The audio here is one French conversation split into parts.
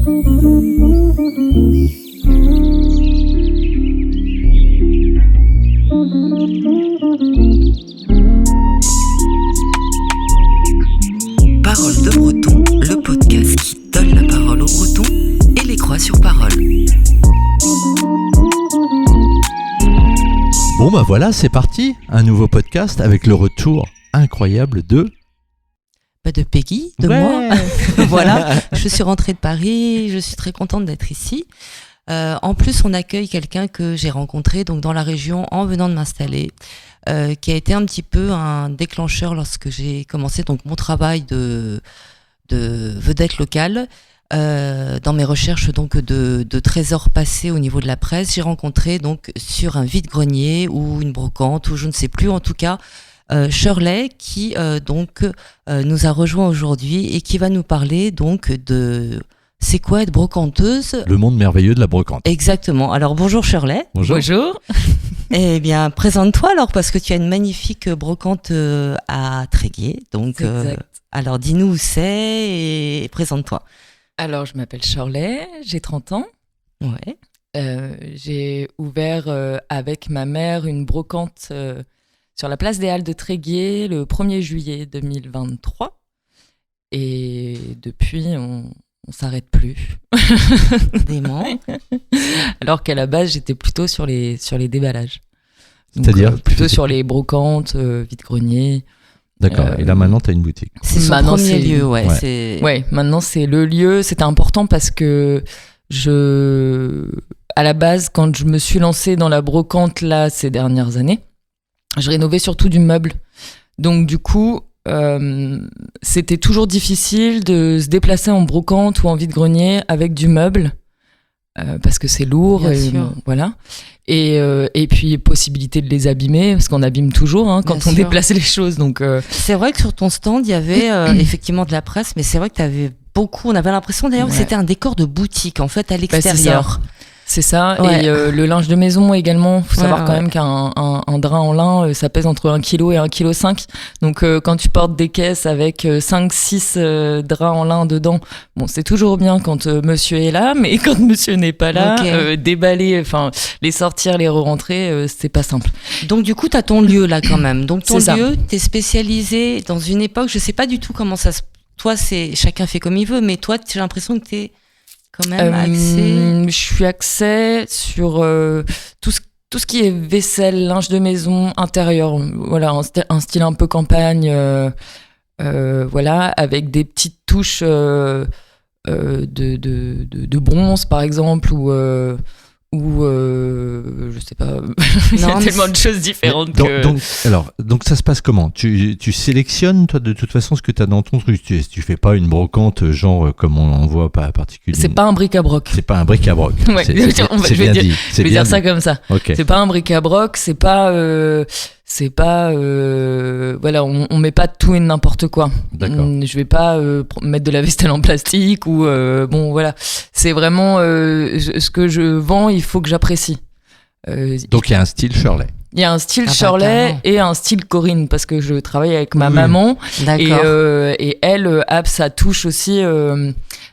Parole de Breton, le podcast qui donne la parole aux Bretons et les croit sur parole. Bon bah voilà, c'est parti, un nouveau podcast avec le retour incroyable de Peggy, de moi. Voilà, je suis rentrée de Paris, je suis très contente d'être ici. En plus, on accueille quelqu'un que j'ai rencontré donc dans la région en venant de m'installer, qui a été un petit peu un déclencheur lorsque j'ai commencé donc mon travail de vedette locale. Dans mes recherches donc de trésors passés au niveau de la presse, j'ai rencontré donc sur un vide-grenier ou une brocante ou je ne sais plus, en tout cas Shirley qui nous a rejoint aujourd'hui et qui va nous parler donc de c'est quoi être brocanteuse. le monde merveilleux de la brocante. Exactement. Alors bonjour Shirley. Bonjour. Eh bien présente-toi alors parce que tu as une magnifique brocante à Tréguier. Donc alors dis-nous où c'est et présente-toi. Alors, je m'appelle Shirley, j'ai 30 ans. Ouais. J'ai ouvert avec ma mère une brocante sur la place des Halles de Tréguier le 1er juillet 2023. Et depuis, on s'arrête plus. Dément. Alors qu'à la base, j'étais plutôt sur les déballages. Donc, C'est-à-dire plutôt sur les brocantes, vide-grenier. D'accord, et là maintenant tu as une boutique. C'est son premier lieu, ouais. Ouais, maintenant c'est le lieu. C'était important parce que à la base, quand je me suis lancée dans la brocante là ces dernières années, je rénovais surtout du meuble. Donc du coup, c'était toujours difficile de se déplacer en brocante ou en vide-grenier avec du meuble. Parce que c'est lourd, voilà. Et puis possibilité de les abîmer parce qu'on abîme toujours quand on déplace les choses. Donc c'est vrai que sur ton stand il y avait effectivement de la presse, mais c'est vrai que tu avais beaucoup. On avait l'impression d'ailleurs que c'était un décor de boutique en fait à l'extérieur. C'est ça. Ouais. Et le linge de maison également. Il faut savoir quand même qu'un drap en lin, ça pèse entre 1 kg et 1,5 kg. Donc, quand tu portes des caisses avec 5-6 draps en lin dedans, bon, c'est toujours bien quand monsieur est là, mais quand monsieur n'est pas là, déballer, les sortir, les re-rentrer, c'est pas simple. Donc, du coup, tu as ton lieu là quand même. Donc, ton c'est lieu, tu es spécialisé dans une époque, je sais pas du tout comment ça se... Toi, chacun fait comme il veut, mais toi, j'ai l'impression que tu es quand même axé... Je suis axée sur tout ce qui est vaisselle, linge de maison, intérieur. Voilà, un style un peu campagne, voilà, avec des petites touches de bronze, par exemple, ou je sais pas, il y a tellement de choses différentes. Donc ça se passe comment ? Tu sélectionnes toi de toute façon ce que tu as dans ton truc. Tu fais pas une brocante genre comme on en voit pas particulièrement. C'est pas un bric-à-broc. C'est pas un bric-à-broc. Ouais, c'est bien dit. Je vais dire ça comme ça. Okay. C'est pas un bric-à-broc, c'est pas voilà, on met pas tout et n'importe quoi. D'accord. Je vais pas mettre de la vaisselle en plastique ou bon voilà, c'est vraiment ce que je vends, il faut que j'apprécie. Donc il y a un style Shirley. Il y a un style Shirley et un style Corinne parce que je travaille avec ma maman et elle a sa touche aussi.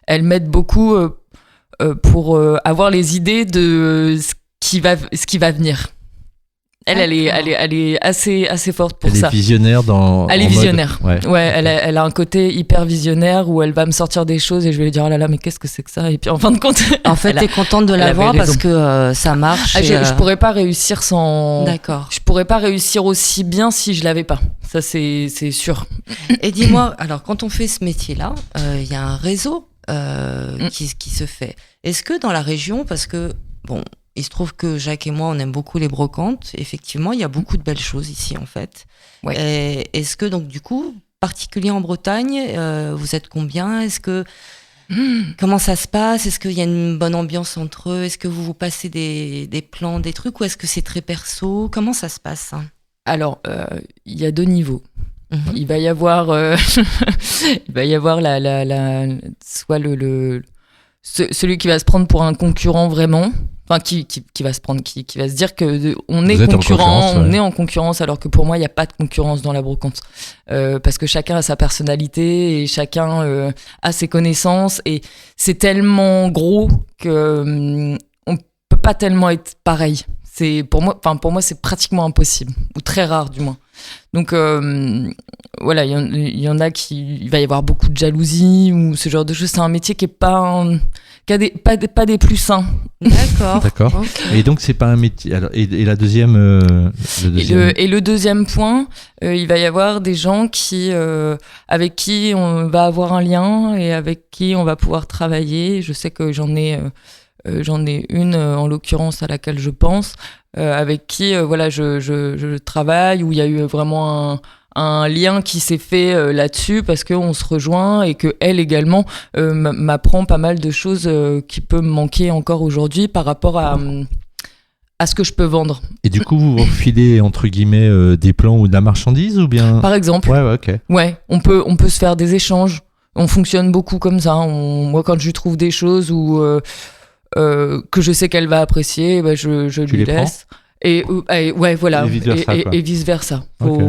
Elle m'aide beaucoup pour avoir les idées de ce qui va venir. Elle est assez forte pour ça. Elle est visionnaire Elle est visionnaire. Ouais, elle a un côté hyper visionnaire où elle va me sortir des choses et je vais lui dire oh là là mais qu'est-ce que c'est que ça, et puis en fin de compte en fait t'es contente de la voir parce que ça marche. Je pourrais pas réussir sans. D'accord. Je pourrais pas réussir aussi bien si je l'avais pas. Ça c'est sûr. Et dis-moi, alors quand on fait ce métier-là, il y a un réseau qui se fait. Est-ce que dans la région, parce que bon, il se trouve que Jacques et moi, on aime beaucoup les brocantes. Effectivement, il y a beaucoup de belles choses ici, en fait. Ouais. Et est-ce que, donc, du coup, particulier en Bretagne, vous êtes combien ? Est-ce que... Comment ça se passe ? Est-ce qu'il y a une bonne ambiance entre eux ? Est-ce que vous passez des plans, des trucs ? Ou est-ce que c'est très perso ? Comment ça se passe ? Alors, il y a 2 niveaux. Il va y avoir, soit celui qui va se prendre pour un concurrent vraiment. enfin qui va se prendre, qui va se dire que on est Vous êtes en concurrent, concurrence, ouais. on est en concurrence, alors que pour moi il n'y a pas de concurrence dans la brocante, parce que chacun a sa personnalité et chacun a ses connaissances, et c'est tellement gros que on peut pas tellement être pareil. C'est pour moi c'est pratiquement impossible, ou très rare du moins. Donc voilà, il y en a il va y avoir beaucoup de jalousie ou ce genre de choses. C'est un métier qui est pas pas des plus sains. D'accord. D'accord. Ok. Et donc c'est pas un métier. Alors, et la deuxième, le deuxième. Et le deuxième point, il va y avoir des gens avec qui on va avoir un lien et avec qui on va pouvoir travailler. Je sais que j'en ai une en l'occurrence à laquelle je pense, avec qui voilà je travaille, où il y a eu vraiment un lien qui s'est fait là-dessus, parce qu'on se rejoint et que elle également m'apprend pas mal de choses qui peuvent me manquer encore aujourd'hui par rapport à ce que je peux vendre. Et du coup, vous vous refilez entre guillemets des plans ou de la marchandise ou bien? Par exemple. Ouais, ok. Ouais, on peut se faire des échanges. On fonctionne beaucoup comme ça. Moi, quand je lui trouve des choses que je sais qu'elle va apprécier, bah, je lui les laisse. Et ouais, voilà. Et vice versa, quoi. Et vice versa. Ok.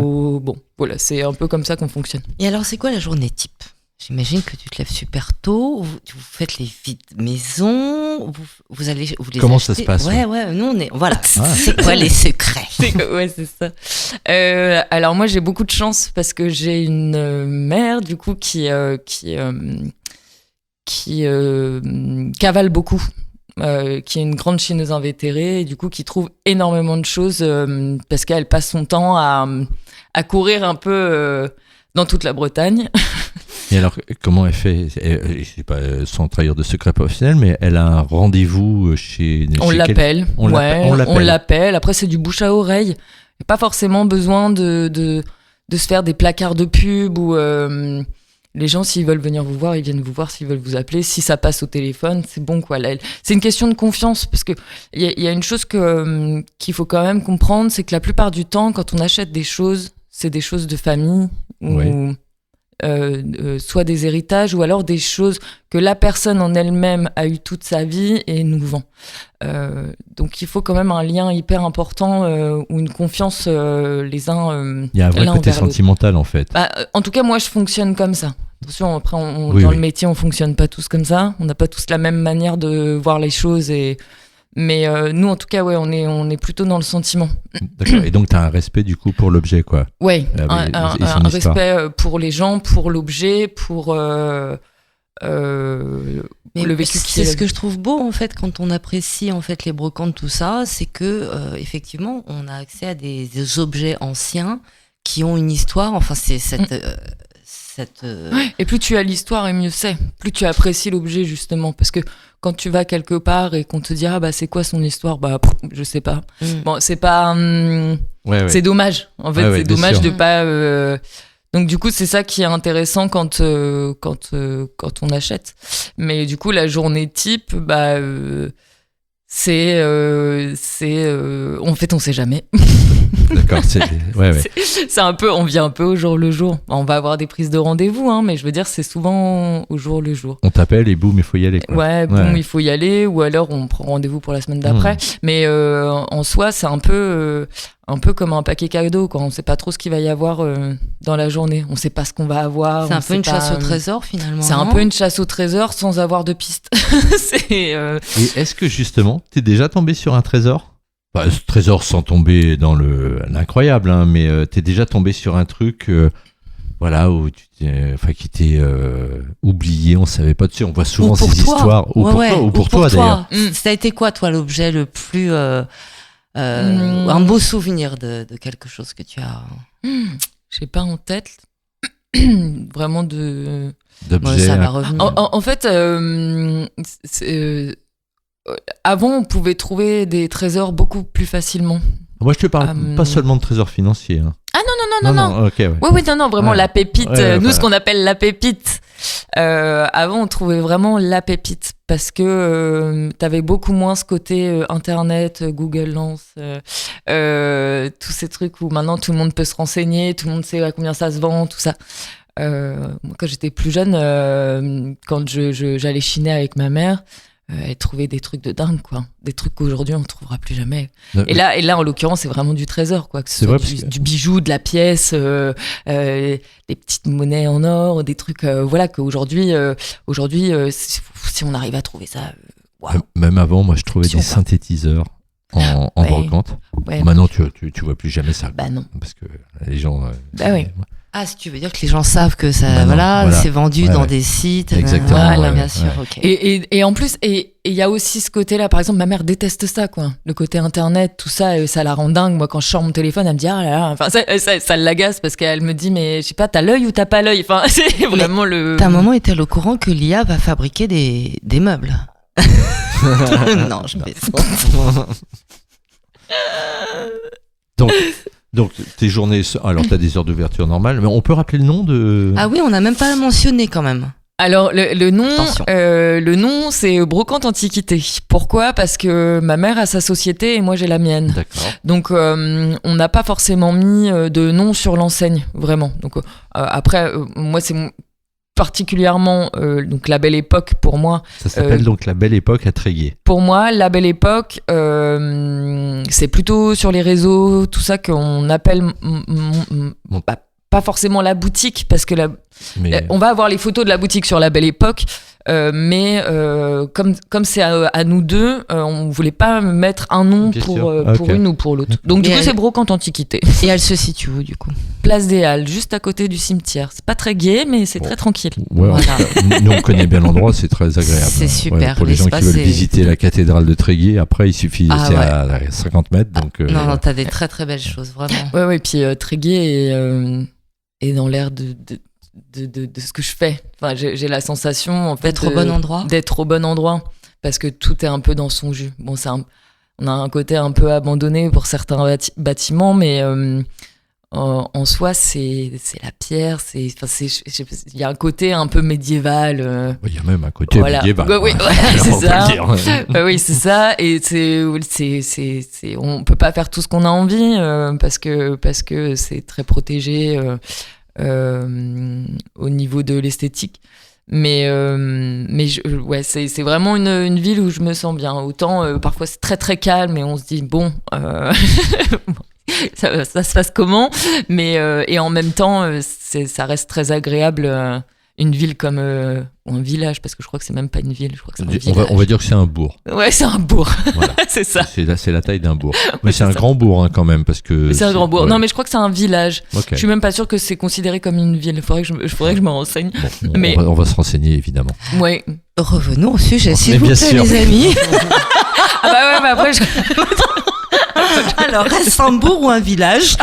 Bon, voilà, c'est un peu comme ça qu'on fonctionne. Et alors, c'est quoi la journée type? J'imagine que tu te lèves super tôt, vous faites les vides maison, vous allez vous les Comment acheter. ça se passe? Ouais, nous on est. Voilà. C'est quoi les secrets? Ouais, c'est ça. Alors moi, j'ai beaucoup de chance parce que j'ai une mère du coup qui cavale beaucoup. Qui est une grande chineuse invétérée et du coup qui trouve énormément de choses parce qu'elle passe son temps à courir un peu dans toute la Bretagne. Et alors, comment elle fait? Je sais pas, sans trahir de secret professionnel, mais elle a un rendez-vous chez On l'appelle. On l'appelle. Après, c'est du bouche à oreille. Il n'y a pas forcément besoin de se faire des placards de pub ou les gens, s'ils veulent venir vous voir, ils viennent vous voir. S'ils veulent vous appeler, si ça passe au téléphone, c'est bon, quoi. C'est une question de confiance, parce que il y a une chose qu'il faut quand même comprendre, c'est que la plupart du temps, quand on achète des choses, c'est des choses de famille ou Oui. soit des héritages, ou alors des choses que la personne en elle-même a eu toute sa vie et nous vend. Donc il faut quand même un lien hyper important ou une confiance les uns Il y a un vrai l'un côté envers l'autre. sentimental en fait. En tout cas, moi, je fonctionne comme ça. Attention, après, Oui, dans oui. le métier, on fonctionne pas tous comme ça. On n'a pas tous la même manière de voir les choses. Mais nous, en tout cas, ouais, on est plutôt dans le sentiment. D'accord. Et donc tu as un respect du coup pour l'objet, quoi. Ouais, Ah oui, un et son histoire. respect pour les gens, pour l'objet, pour Mais le vécu c'est ce que je trouve beau en fait quand on apprécie en fait les brocantes, tout ça, c'est que effectivement on a accès à des objets anciens qui ont une histoire. Enfin, c'est cette Et plus tu as l'histoire, et mieux c'est. Plus tu apprécies l'objet, justement. Parce que quand tu vas quelque part et qu'on te dit, ah bah c'est quoi son histoire, bah je sais pas. Bon, c'est pas. Ouais. C'est dommage. En fait, Ouais, c'est bien dommage sûr. de pas. Donc du coup, c'est ça qui est intéressant quand on achète. Mais du coup, la journée type, bah c'est en fait, on sait jamais. D'accord. Ouais. C'est un peu, on vit un peu au jour le jour. On va avoir des prises de rendez-vous, hein, mais je veux dire, c'est souvent au jour le jour. On t'appelle et boum, il faut y aller, quoi. Ouais, bon, il faut y aller, ou alors on prend rendez-vous pour la semaine d'après. Mais en soi, c'est un peu comme un paquet cadeau, quoi. On sait pas trop ce qu'il va y avoir dans la journée. On sait pas ce qu'on va avoir. c'est un peu une chasse au trésor finalement. C'est un non peu une chasse au trésor sans avoir de piste. Et est-ce que justement, t'es déjà tombé sur un trésor? Bah, ce trésor sans tomber dans l'incroyable, hein, mais t'es déjà tombé sur un truc, voilà, où qui t'est oublié, on savait pas. Tu sais, on voit souvent Ou pour ces toi. histoires. Ou pour toi d'ailleurs. Ça a été quoi toi l'objet le plus un beau souvenir de quelque chose que tu as? J'ai pas en tête vraiment de. D'objets. Ça va revenir. En fait, avant, on pouvait trouver des trésors beaucoup plus facilement. Moi, je te parle pas seulement de trésors financiers. Hein. Ah non. Ok, ouais. Oui, non, vraiment Ouais. la pépite. Ouais, Nous, voilà. ce qu'on appelle la pépite. Avant, on trouvait vraiment la pépite parce que t'avais beaucoup moins ce côté Internet, Google Lens, tous ces trucs où maintenant tout le monde peut se renseigner, tout le monde sait à combien ça se vend, tout ça. Moi, quand j'étais plus jeune, quand j'allais chiner avec ma mère, elle trouvait des trucs de dingue, quoi. Des trucs qu'aujourd'hui, on ne trouvera plus jamais. Non, Et là, en l'occurrence, c'est vraiment du trésor, quoi. Que ce C'est soit vrai, du bijou, de la pièce, des petites monnaies en or, des trucs, voilà, qu'aujourd'hui, si on arrive à trouver ça, waouh. Même avant, moi, je trouvais des Attention, quoi. synthétiseurs en Ouais. brocante. Ouais. Maintenant, tu vois plus jamais ça. Bah non. Parce que les gens. Bah oui. Ah, si tu veux dire que les gens savent que ça, Bah non, voilà, voilà. c'est vendu Ouais, dans ouais. des sites. Exactement, Voilà, ouais, bien ouais, sûr, ouais. ok. Et en plus, et il y a aussi ce côté-là, par exemple, ma mère déteste ça, quoi. Le côté internet, tout ça, ça la rend dingue. Moi, quand je sors mon téléphone, elle me dit, ah là là, enfin, ça l'agace parce qu'elle me dit, mais je sais pas, t'as l'œil ou t'as pas l'œil. Enfin, c'est vraiment le. Ta maman est-elle au courant que l'IA va fabriquer des meubles? Non, je plaisante. Donc, tes journées. Alors, tu as des heures d'ouverture normales, mais on peut rappeler le nom de. Ah oui, on n'a même pas mentionné quand même. Alors Attention. le nom c'est Brocante Antiquité. Pourquoi ? Parce que ma mère a sa société et moi j'ai la mienne. D'accord. Donc on n'a pas forcément mis de nom sur l'enseigne vraiment. Donc après moi c'est particulièrement donc la Belle Époque pour moi. Ça s'appelle donc La Belle Époque à Tréguier. Pour moi, la Belle Époque, c'est plutôt sur les réseaux, tout ça qu'on appelle pas forcément la boutique, parce que Mais on va avoir les photos de la boutique sur la Belle Époque, mais comme c'est à nous deux, on voulait pas mettre un nom Bien pour sûr. pour Ok. une ou pour l'autre. Donc du Mais coup, c'est Brocante Antiquité. Et elle se situe où du coup? Place des Halles, juste à côté du cimetière. C'est pas très gai, mais c'est Bon. très tranquille. ouais, en Voilà. tout cas, nous on connaît bien l'endroit, c'est très agréable. C'est super, pour les gens qui l'espace veulent est- visiter la cathédrale de Tréguier, après il suffit, Ah, c'est ouais. à 50 mètres. Donc, Non, t'as des très très belles choses, vraiment. Ouais, puis Tréguier est dans l'air de ce que je fais. Enfin, j'ai la sensation en fait D'être au bon endroit. d'être au bon endroit, parce que tout est un peu dans son jus. Bon, on a un côté un peu abandonné pour certains bâtiments, mais en soi, c'est la pierre. Il y a un côté un peu médiéval. il y a même un côté Voilà. médiéval. Ouais, oui, hein. ouais, c'est On peut ça. le dire. Oui, c'est ça. Et on peut pas faire tout ce qu'on a envie parce que c'est très protégé au niveau de l'esthétique. Mais ouais, c'est vraiment une ville où je me sens bien. Autant parfois c'est très très calme et on se dit bon, ça se passe comment ? Mais et en même temps, ça reste très agréable. Une ville comme ou un village, parce que je crois que c'est même pas une ville, je crois que c'est un village. On va dire que c'est un bourg. Ouais, c'est un bourg. Voilà. C'est ça. C'est la taille d'un bourg. Mais Ouais, c'est un c'est ça. grand bourg hein, quand même, parce que. C'est un grand bourg. ouais. Non, mais je crois que c'est un village. Ok. Je suis même pas sûre que c'est considéré comme une ville. Il faudrait que je me renseigne. Bon, Mais- on va se renseigner évidemment. Ouais. Revenons au sujet, s'il Mais vous bien plaît, sûr. les amis. Ah bah ouais, mais après, Alors, est-ce un bourg ou un village?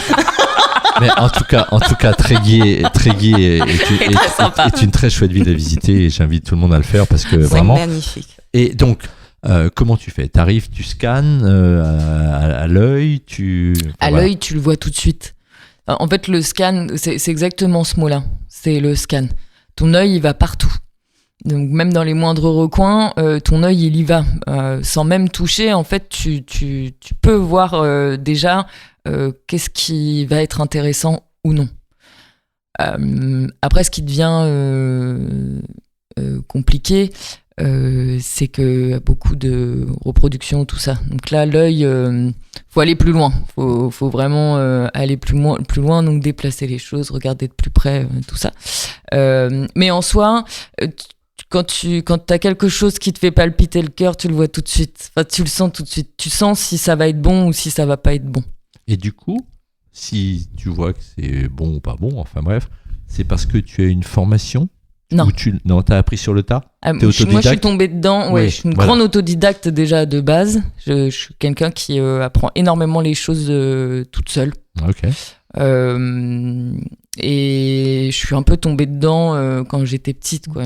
Mais en tout cas, Tréguier C'est très sympa. est une très chouette ville à visiter et j'invite tout le monde à le faire parce que C'est vraiment. magnifique. Et donc, comment tu fais ? T'arrives, tu scannes à l'œil, à voilà. l'œil, tu le vois tout de suite. En fait, le scan, c'est exactement ce mot-là. C'est le scan. Ton œil, il va partout. Donc, même dans les moindres recoins, ton œil, il y va. Sans même toucher, en fait, tu peux voir déjà qu'est-ce qui va être intéressant ou non. Après, ce qui devient compliqué, c'est que y a beaucoup de reproduction, tout ça. Donc là, l'œil, faut aller plus loin. Faut vraiment aller plus loin, donc déplacer les choses, regarder de plus près, tout ça. Mais en soi, quand t'as quelque chose qui te fait palpiter le cœur, tu le vois tout de suite. Enfin, tu le sens tout de suite. Tu sens si ça va être bon ou si ça va pas être bon. Et du coup, si tu vois que c'est bon ou pas bon, enfin bref, c'est parce que tu as une formation. Non. Non, t'as appris sur le tas. Ah, T'es moi, je suis autodidacte tombée dedans. Ouais, Oui, je suis une voilà. grande autodidacte déjà de base. Je suis quelqu'un qui apprend énormément les choses toute seule. Ok. Et je suis un peu tombée dedans quand j'étais petite, quoi.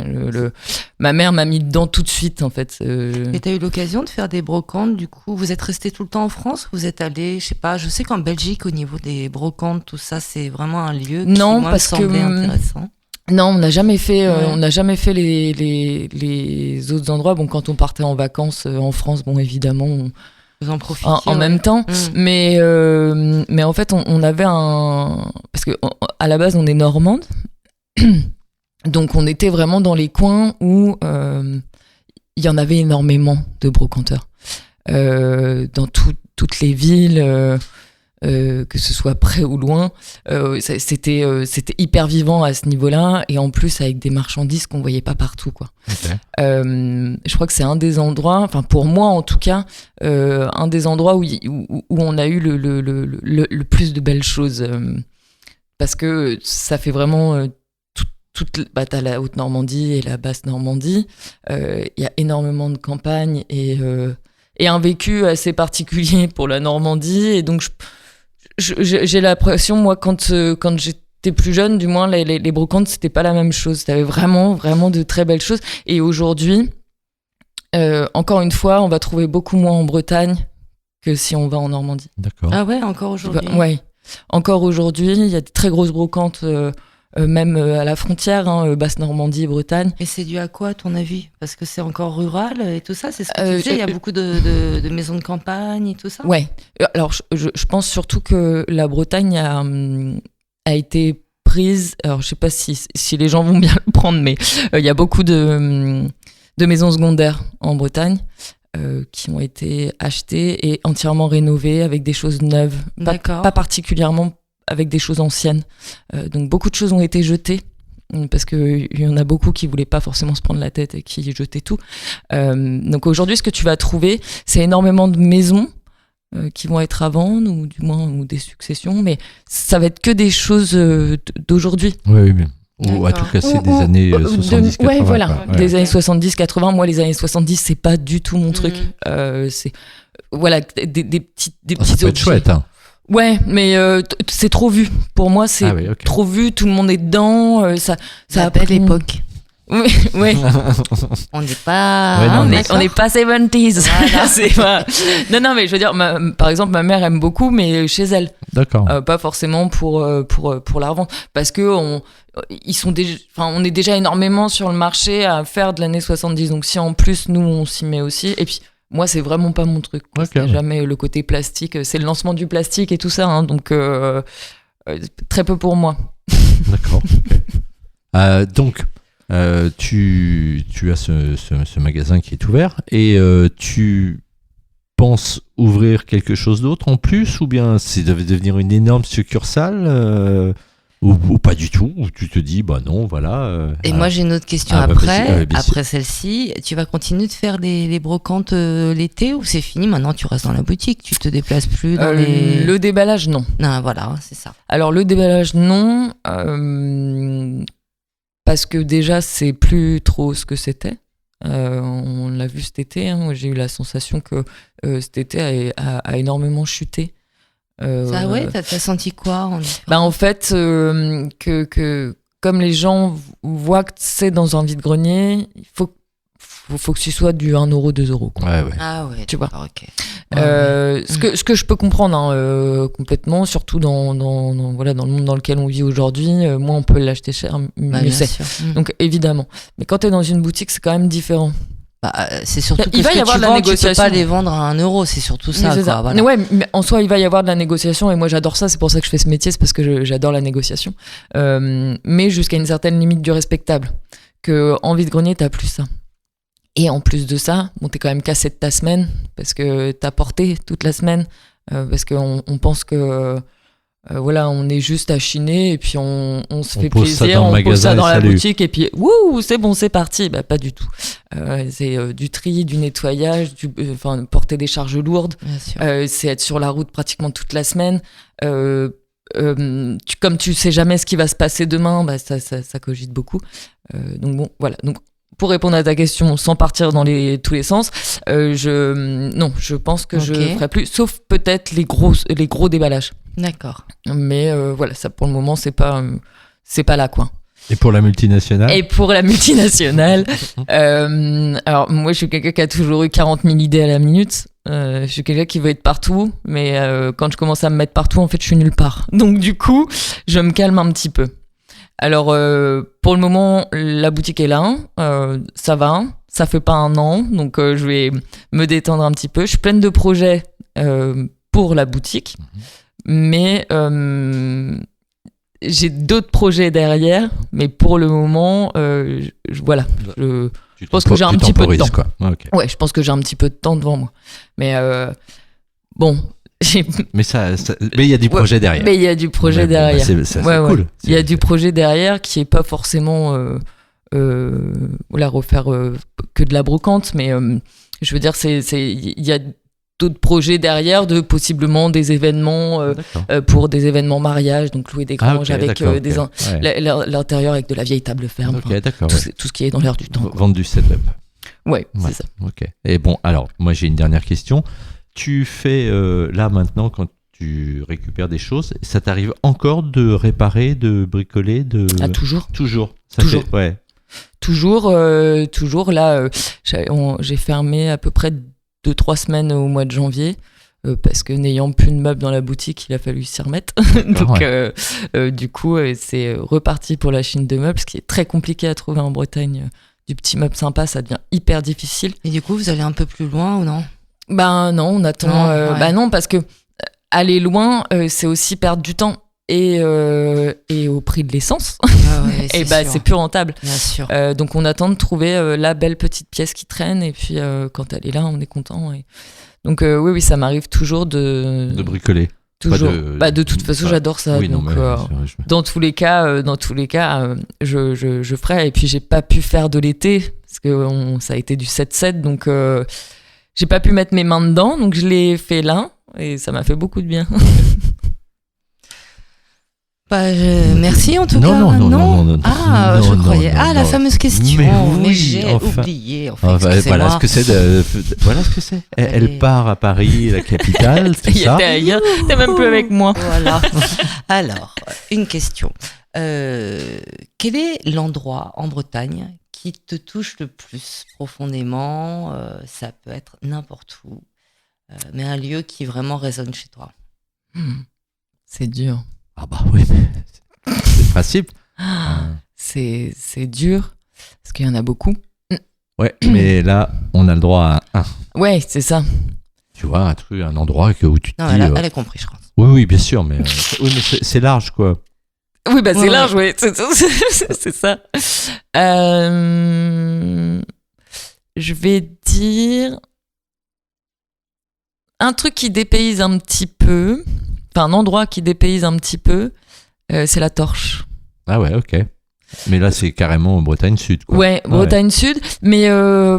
Ma mère m'a mis dedans tout de suite, en fait. Et t'as eu l'occasion de faire des brocantes, du coup, vous êtes resté tout le temps en France? Vous êtes allé, je sais pas, je sais qu'en Belgique, au niveau des brocantes, tout ça, c'est vraiment un lieu qui, Non, moi, parce me que, semblait intéressant. Non, on n'a jamais fait, Ouais. on n'a jamais fait les autres endroits. Bon, quand on partait en vacances en France, bon, évidemment, Vous en profitez. en même temps. Mm. Mais en fait, on avait parce que à la base, on est normande, donc on était vraiment dans les coins où il y en avait énormément de brocanteurs dans toutes les villes. Que ce soit près ou loin, c'était hyper vivant à ce niveau-là, et en plus avec des marchandises qu'on voyait pas partout, quoi. Okay. Je crois que c'est un des endroits, enfin pour moi en tout cas, un des endroits où on a eu le plus de belles choses, parce que ça fait vraiment t'as la Haute-Normandie et la Basse-Normandie, il y a énormément de campagnes et un vécu assez particulier pour la Normandie, et donc j'ai l'impression, moi, quand j'étais plus jeune, du moins, les brocantes, c'était pas la même chose. T'avais vraiment, vraiment de très belles choses. Et aujourd'hui, encore une fois, on va trouver beaucoup moins en Bretagne que si on va en Normandie. D'accord. Ah ouais, encore aujourd'hui. Ouais. Encore aujourd'hui, il y a de très grosses brocantes, même à la frontière, Basse-Normandie et Bretagne. Et c'est dû à quoi, à ton avis? Parce que c'est encore rural et tout ça, c'est ce que tu disais, il y a beaucoup de maisons de campagne et tout ça. Ouais. Alors, je pense surtout que la Bretagne a été prise. Alors, je sais pas si les gens vont bien le prendre, mais il y a beaucoup de maisons secondaires en Bretagne qui ont été achetées et entièrement rénovées avec des choses neuves. Pas particulièrement avec des choses anciennes. Donc beaucoup de choses ont été jetées, parce qu'il y en a beaucoup qui voulaient pas forcément se prendre la tête et qui jetaient tout. Donc aujourd'hui, ce que tu vas trouver, c'est énormément de maisons qui vont être à vendre, ou du moins ou des successions, mais ça va être que des choses d'aujourd'hui. Oui, bien. Ou à tout casser des années 70-80. Ouais, voilà, des années 70-80. Moi, les années 70, c'est pas du tout mon truc. C'est voilà, des petites ça peut être chouette, hein. Ouais, mais c'est trop vu. Pour moi, c'est trop vu. Tout le monde est dedans. Ça a belle époque. Oui, ouais. On n'est pas. Ouais, on n'est pas 70s. Voilà. Non, mais je veux dire, par exemple, ma mère aime beaucoup, mais chez elle. D'accord. Pas forcément pour la revente, parce que on est déjà énormément sur le marché à faire de l'année 70. Donc si en plus nous on s'y met aussi, et puis. Moi, c'est vraiment pas mon truc. C'est jamais le côté plastique. C'est le lancement du plastique et tout ça. Hein, donc, très peu pour moi. D'accord. Okay. Donc, tu as ce magasin qui est ouvert, et tu penses ouvrir quelque chose d'autre en plus, ou bien c'est de devenir une énorme succursale ou pas du tout, ou tu te dis, bah non, voilà. Et moi, j'ai une autre question après celle-ci. Tu vas continuer de faire les brocantes l'été, ou c'est fini? Maintenant, tu restes dans la boutique, tu te déplaces plus dans Le déballage, non. Non, voilà, c'est ça. Alors, le déballage, non, parce que déjà, c'est plus trop ce que c'était. On l'a vu cet été, hein, j'ai eu la sensation que cet été a énormément chuté. Ça, ouais, t'as senti quoi en fait, que comme les gens voient que c'est dans un vide-grenier, il faut que tu sois du 1 euro, 2 euros. Quoi. Ouais. Ah ouais, tu vois. Ok. Ce que je peux comprendre complètement, surtout dans le monde dans lequel on vit aujourd'hui, moins on peut l'acheter cher, mieux c'est. Donc évidemment. Mais quand tu es dans une boutique, c'est quand même différent. C'est surtout que il va y avoir de la négociation. Tu peux pas les vendre à 1 euro, c'est surtout ça. C'est ça. Voilà. Ouais, mais en soi, il va y avoir de la négociation, et moi j'adore ça, c'est pour ça que je fais ce métier, c'est parce que j'adore la négociation. Mais jusqu'à une certaine limite du respectable. Que en vide-grenier, t'as plus ça. Et en plus de ça, t'es quand même cassé de ta semaine, parce que t'as porté toute la semaine, parce qu'on pense que on est juste à chiner, et puis on se fait plaisir, on pose ça dans la boutique, et puis wouh, c'est bon, c'est parti. Pas du tout. C'est du tri, du nettoyage, porter des charges lourdes, c'est être sur la route pratiquement toute la semaine. Comme tu sais jamais ce qui va se passer demain, ça cogite beaucoup. Donc bon, voilà. Donc pour répondre à ta question, sans partir dans tous les sens, je pense que je ferai plus, sauf peut-être les gros déballages. D'accord. Mais voilà, ça pour le moment c'est pas là, quoi. Et pour la multinationale? Alors moi je suis quelqu'un qui a toujours eu 40 000 idées à la minute. Je suis quelqu'un qui veut être partout, mais quand je commence à me mettre partout, en fait je suis nulle part. Donc du coup, je me calme un petit peu. Alors pour le moment, la boutique est là, ça va, ça fait pas 1 an, donc je vais me détendre un petit peu. Je suis pleine de projets pour la boutique, mais j'ai d'autres projets derrière, mais pour le moment, voilà. Je pense que j'ai un petit peu de temps. Quoi. Okay. Ouais, je pense que j'ai un petit peu de temps devant moi. Mais bon. Mais il y a du projet derrière. Mais il y a du projet derrière. C'est cool. Il y a du projet derrière qui est pas forcément refaire que de la brocante, mais je veux dire, il y a d'autres projets derrière, de possiblement des événements pour des événements mariage, donc louer des granges avec l'intérieur avec de la vieille table ferme. Tout ce qui est dans l'air du temps. Vendre du setup. Ouais, c'est ça. Ok. Et bon, alors, moi j'ai une dernière question. Tu fais là maintenant, quand tu récupères des choses, ça t'arrive encore de réparer, de bricoler, toujours. Toujours. Ouais. Toujours. Là, j'ai fermé à peu près 2-3 semaines au mois de janvier. Parce que n'ayant plus de meubles dans la boutique, il a fallu s'y remettre. Donc, du coup, c'est reparti pour la Chine de meubles, ce qui est très compliqué à trouver en Bretagne. Du petit meuble sympa, ça devient hyper difficile. Et du coup, vous allez un peu plus loin ou non ? Ben non, on attend. Non, parce que aller loin, c'est aussi perdre du temps et au prix de l'essence. Et c'est plus rentable. Bien sûr. Donc on attend de trouver la belle petite pièce qui traîne, et puis quand elle est là, on est content. Donc oui, ça m'arrive toujours de bricoler. Toujours. De toute façon, j'adore ça. Oui, donc, dans tous les cas, je ferai. Et puis j'ai pas pu faire de l'été parce que ça a été du 7-7, donc j'ai pas pu mettre mes mains dedans, donc je l'ai fait là et ça m'a fait beaucoup de bien. Merci en tout cas. Non. Je croyais. La fameuse question. Mais j'ai oublié. Voilà ce que c'est. Elle part à Paris, la capitale, tout ça. T'es même plus avec moi. Voilà. Alors, une question. Quel est l'endroit en Bretagne qui te touche le plus profondément? Ça peut être n'importe où, mais un lieu qui vraiment résonne chez toi. C'est dur. Ah bah oui, mais c'est le principe. C'est dur, parce qu'il y en a beaucoup. Ouais, mais là, on a le droit à un. Ouais, c'est ça. Tu vois, un endroit où tu te dis... Elle a compris, je crois. Oui, bien sûr, mais, mais c'est large, quoi. Oui, c'est large, ouais. C'est ça. Je vais dire un truc qui dépayse un petit peu. Enfin, un endroit qui dépayse un petit peu, c'est la Torche. Ah ouais, ok. Mais là, c'est carrément Bretagne Sud, quoi. Ouais, Bretagne Sud, mais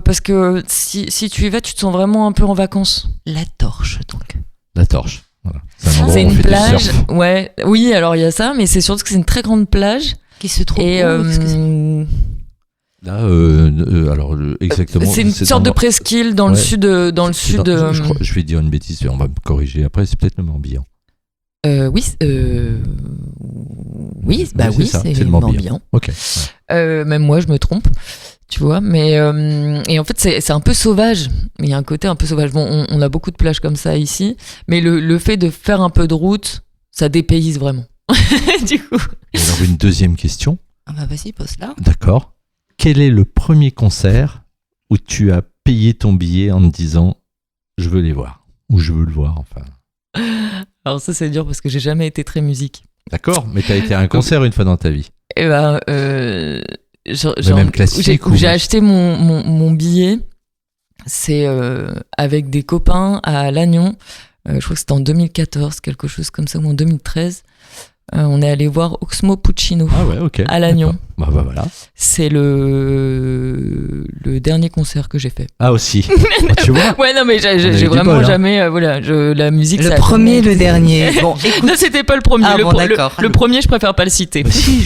parce que si tu y vas, tu te sens vraiment un peu en vacances. La Torche, donc. La Torche, voilà. C'est une plage, oui, alors il y a ça, mais c'est surtout que c'est une très grande plage. Qui se trouve où, là, alors exactement. C'est une sorte de presqu'île dans le sud. Je vais dire une bêtise, on va me corriger après, c'est peut-être le Morbihan. Oui, c'est le Morbihan. Ok. Même moi, je me trompe, tu vois. Mais et en fait, c'est un peu sauvage. Il y a un côté un peu sauvage. Bon, on a beaucoup de plages comme ça ici, mais le fait de faire un peu de route, ça dépayse vraiment. Du coup. Et alors une deuxième question. Vas-y, pose-la. D'accord. Quel est le premier concert où tu as payé ton billet en te disant je veux les voir ou je veux le voir, enfin? Alors ça, c'est dur parce que j'ai jamais été très musique. D'accord, mais t'as été à un concert une fois dans ta vie. Et même classique. J'ai acheté mon billet. C'est avec des copains à Lannion. Je crois que c'était en 2014, quelque chose comme ça, ou en 2013. On est allé voir Oxmo Puccino à Lannion. Bah voilà. C'est le dernier concert que j'ai fait. Ah aussi. Tu vois. Ouais, non mais j'ai vraiment jamais la musique. Le premier, le dernier. Bon, écoute. Non, c'était pas le premier. Le premier, je préfère pas le citer. Si,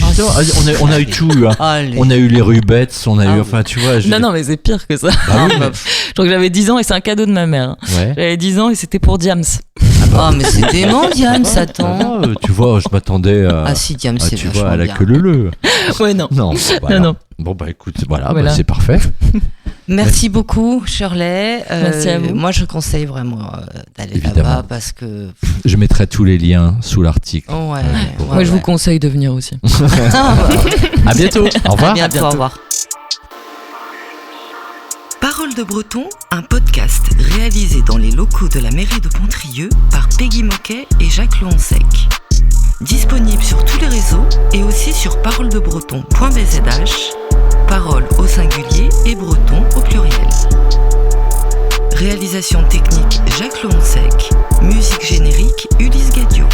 on a eu tout. On a eu les rubettes, on a eu, enfin tu vois. Non mais c'est pire que ça. Je crois que j'avais 10 ans et c'est un cadeau de ma mère. Ouais. J'avais 10 ans et c'était pour Diams. Mais c'est dément, Diams, attends. Tu vois, je m'attendais à. Si, Diams, c'est tu vois, à la queue leu. Ouais, non. Non. Bon, écoute, voilà. C'est parfait. Merci beaucoup, Shirley. Merci à vous. Moi, je conseille vraiment d'aller là-bas parce que... Je mettrai tous les liens sous l'article. Moi, je vous conseille de venir aussi. À bientôt. Au revoir. À bientôt. Au revoir. Parole de Breton, un podcast réalisé dans les locaux de la mairie de Pontrieux par Peggy Moquet et Jacques Louansec. Disponible sur tous les réseaux et aussi sur paroledebreton.bzh, parole au singulier et breton au pluriel. Réalisation technique Jacques Lonsec, musique générique Ulysse Gadio.